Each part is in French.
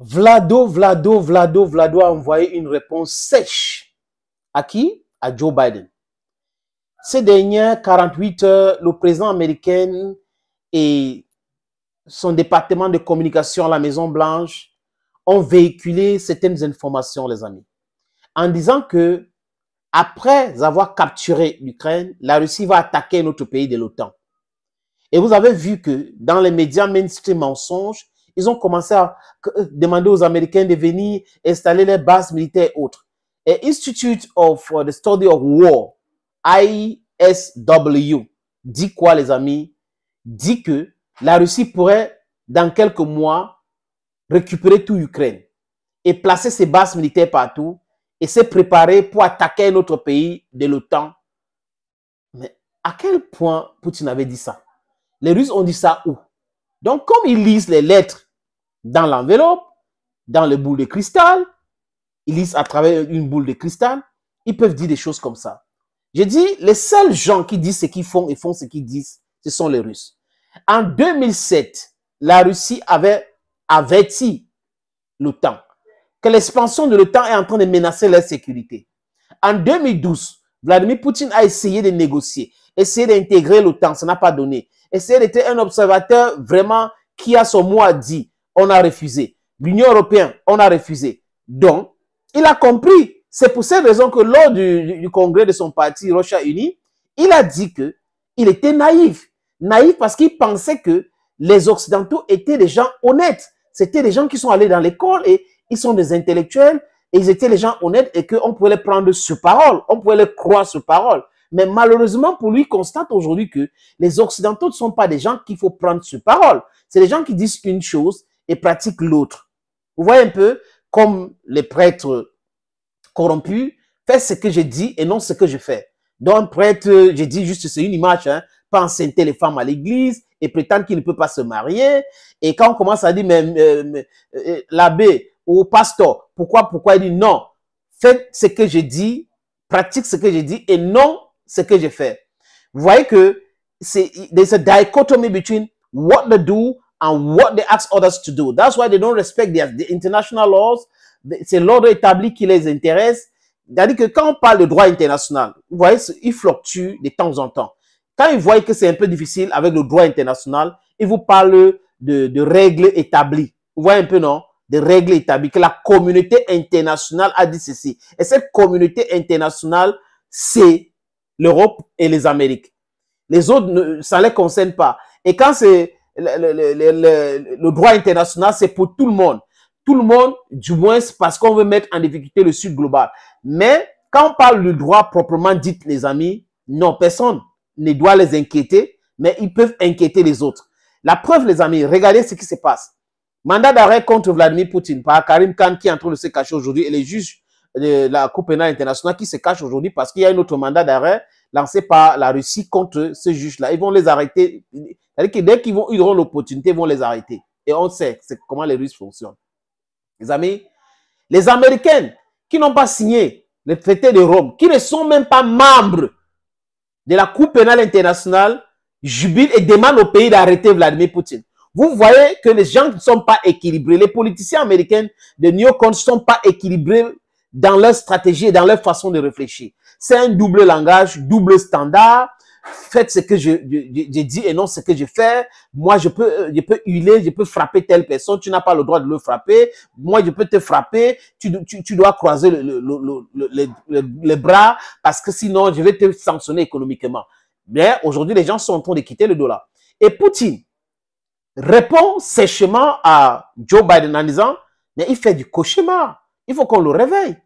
Vlado a envoyé une réponse sèche. À qui? À Joe Biden. Ces dernières 48 heures, le président américain et son département de communication à la Maison-Blanche ont véhiculé certaines informations, les amis, en disant que après avoir capturé l'Ukraine, la Russie va attaquer notre pays de l'OTAN. Et vous avez vu que dans les médias mainstream mensonges, ils ont commencé à demander aux Américains de venir installer les bases militaires et autres. Et Institute of the Study of War, ISW, dit quoi, les amis? Dit que la Russie pourrait, dans quelques mois, récupérer toute l'Ukraine et placer ses bases militaires partout et se préparer pour attaquer notre pays de l'OTAN. Mais à quel point Poutine avait dit ça? Les Russes ont dit ça où? Donc, comme ils lisent les lettres dans l'enveloppe, dans le boule de cristal, ils lisent à travers une boule de cristal, ils peuvent dire des choses comme ça. J'ai dit, les seuls gens qui disent ce qu'ils font et font ce qu'ils disent, ce sont les Russes. En 2007, la Russie avait averti l'OTAN que l'expansion de l'OTAN est en train de menacer leur sécurité. En 2012, Vladimir Poutine a essayé de négocier, essayé d'intégrer l'OTAN, ça n'a pas donné. Essayé d'être un observateur vraiment qui a son mot à dire, on a refusé. L'Union européenne, on a refusé. Donc, il a compris. C'est pour cette raison que lors du congrès de son parti Russia Uni, il a dit que il était naïf. Naïf parce qu'il pensait que les Occidentaux étaient des gens honnêtes. C'était des gens qui sont allés dans l'école et ils sont des intellectuels et ils étaient des gens honnêtes et qu'on pouvait les prendre sur parole. On pouvait les croire sur parole. Mais malheureusement, pour lui, il constate aujourd'hui que les Occidentaux ne sont pas des gens qu'il faut prendre sur parole. C'est des gens qui disent une chose et pratiquent l'autre. Vous voyez un peu comme les prêtres corrompus, fais ce que je dis et non ce que je fais. Donc, un prêtre, je dis juste, c'est une image, hein, pas enceinter les femmes à l'église et prétendre qu'il ne peut pas se marier. Et quand on commence à dire, l'abbé ou pasteur, pourquoi il dit non, faites ce que je dis, pratique ce que je dis et non ce que je fais. Vous voyez que there's a dichotomy between what they do and what they ask others to do. That's why they don't respect the international laws. C'est l'ordre établi qui les intéresse. C'est-à-dire que quand on parle de droit international, vous voyez, il fluctue de temps en temps. Quand ils voient que c'est un peu difficile avec le droit international, ils vous parlent de règles établies. Vous voyez un peu, non? Des règles établies, que la communauté internationale a dit ceci. Et cette communauté internationale, c'est l'Europe et les Amériques. Les autres, ça ne les concerne pas. Et quand c'est le droit international, c'est pour tout le monde. Tout le monde, du moins, parce qu'on veut mettre en difficulté le Sud global. Mais quand on parle du droit proprement dit, les amis, non, personne ne doit les inquiéter, mais ils peuvent inquiéter les autres. La preuve, les amis, regardez ce qui se passe. Mandat d'arrêt contre Vladimir Poutine par Karim Khan qui est en train de se cacher aujourd'hui et les juges de la Cour pénale internationale qui se cachent aujourd'hui parce qu'il y a un autre mandat d'arrêt lancé par la Russie contre ce juge-là. Ils vont les arrêter. C'est-à-dire que dès qu'ils auront l'opportunité, ils vont les arrêter. Et on sait comment les Russes fonctionnent. Les amis, les Américains qui n'ont pas signé le traité de Rome, qui ne sont même pas membres de la Cour pénale internationale, jubilent et demandent au pays d'arrêter Vladimir Poutine. Vous voyez que les gens ne sont pas équilibrés. Les politiciens américains de New York ne sont pas équilibrés dans leur stratégie et dans leur façon de réfléchir. C'est un double langage, double standard. Faites ce que je dis et non ce que je fais. Moi, je peux hurler, je peux frapper telle personne. Tu n'as pas le droit de le frapper. Moi, je peux te frapper. Tu dois croiser les bras parce que sinon, je vais te sanctionner économiquement. Mais aujourd'hui, les gens sont en train de quitter le dollar. Et Poutine répond sèchement à Joe Biden en disant, mais il fait du cauchemar. Il faut qu'on le réveille.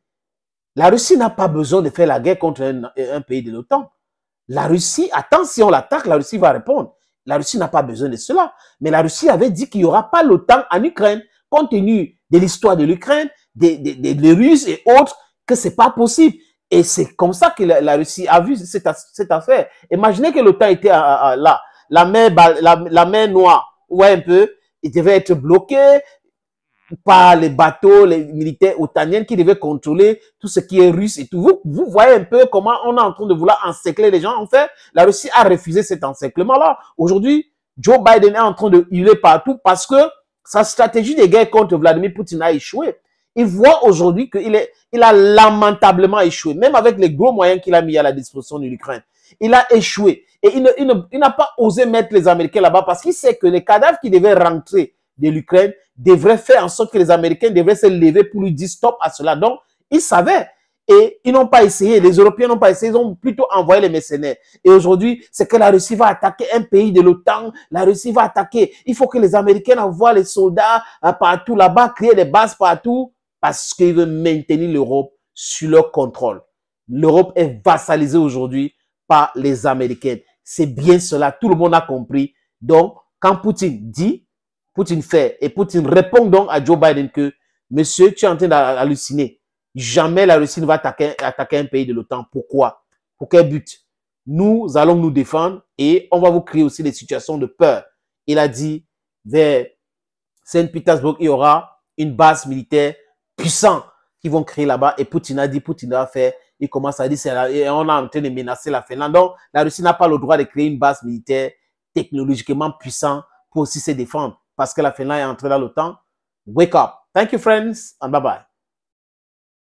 La Russie n'a pas besoin de faire la guerre contre un pays de l'OTAN. La Russie, attends, si on l'attaque, la Russie va répondre. La Russie n'a pas besoin de cela. Mais la Russie avait dit qu'il n'y aura pas l'OTAN en Ukraine, compte tenu de l'histoire de l'Ukraine, des Russes et autres, que ce n'est pas possible. Et c'est comme ça que la Russie a vu cette affaire. Imaginez que l'OTAN était là, la mer Noire, vous voyez un peu, il devait être bloqué par les bateaux, les militaires otaniens qui devaient contrôler tout ce qui est russe et tout. Vous voyez un peu comment on est en train de vouloir encercler les gens. En fait, la Russie a refusé cet encerclement-là. Aujourd'hui, Joe Biden est en train de hurler partout parce que sa stratégie de guerre contre Vladimir Poutine a échoué. Il voit aujourd'hui qu'il a lamentablement échoué, même avec les gros moyens qu'il a mis à la disposition de l'Ukraine. Il a échoué. Et il n'a pas osé mettre les Américains là-bas parce qu'il sait que les cadavres qui devaient rentrer de l'Ukraine devraient faire en sorte que les Américains devraient se lever pour lui dire stop à cela. Donc, il savait. Et ils n'ont pas essayé, les Européens n'ont pas essayé, ils ont plutôt envoyé les mercenaires. Et aujourd'hui, c'est que la Russie va attaquer un pays de l'OTAN, la Russie va attaquer. Il faut que les Américains envoient les soldats partout là-bas, créer des bases partout, parce qu'ils veulent maintenir l'Europe sur leur contrôle. L'Europe est vassalisée aujourd'hui par les Américains. C'est bien cela, tout le monde a compris. Donc, quand Poutine dit, Poutine fait, et Poutine répond donc à Joe Biden que, monsieur, tu es en train d'halluciner. Jamais la Russie ne va attaquer un pays de l'OTAN. Pourquoi? Pour quel but? Nous allons nous défendre et on va vous créer aussi des situations de peur. Il a dit, vers Saint-Pétersbourg, il y aura une base militaire puissante qui vont créer là-bas. Et Poutine a dit, Poutine va faire, il commence à dire, et on est en train de menacer la Finlande. Donc, la Russie n'a pas le droit de créer une base militaire technologiquement puissante pour aussi se défendre. Parce que la Finlande est entrée dans l'OTAN. Wake up. Thank you, friends, and bye-bye.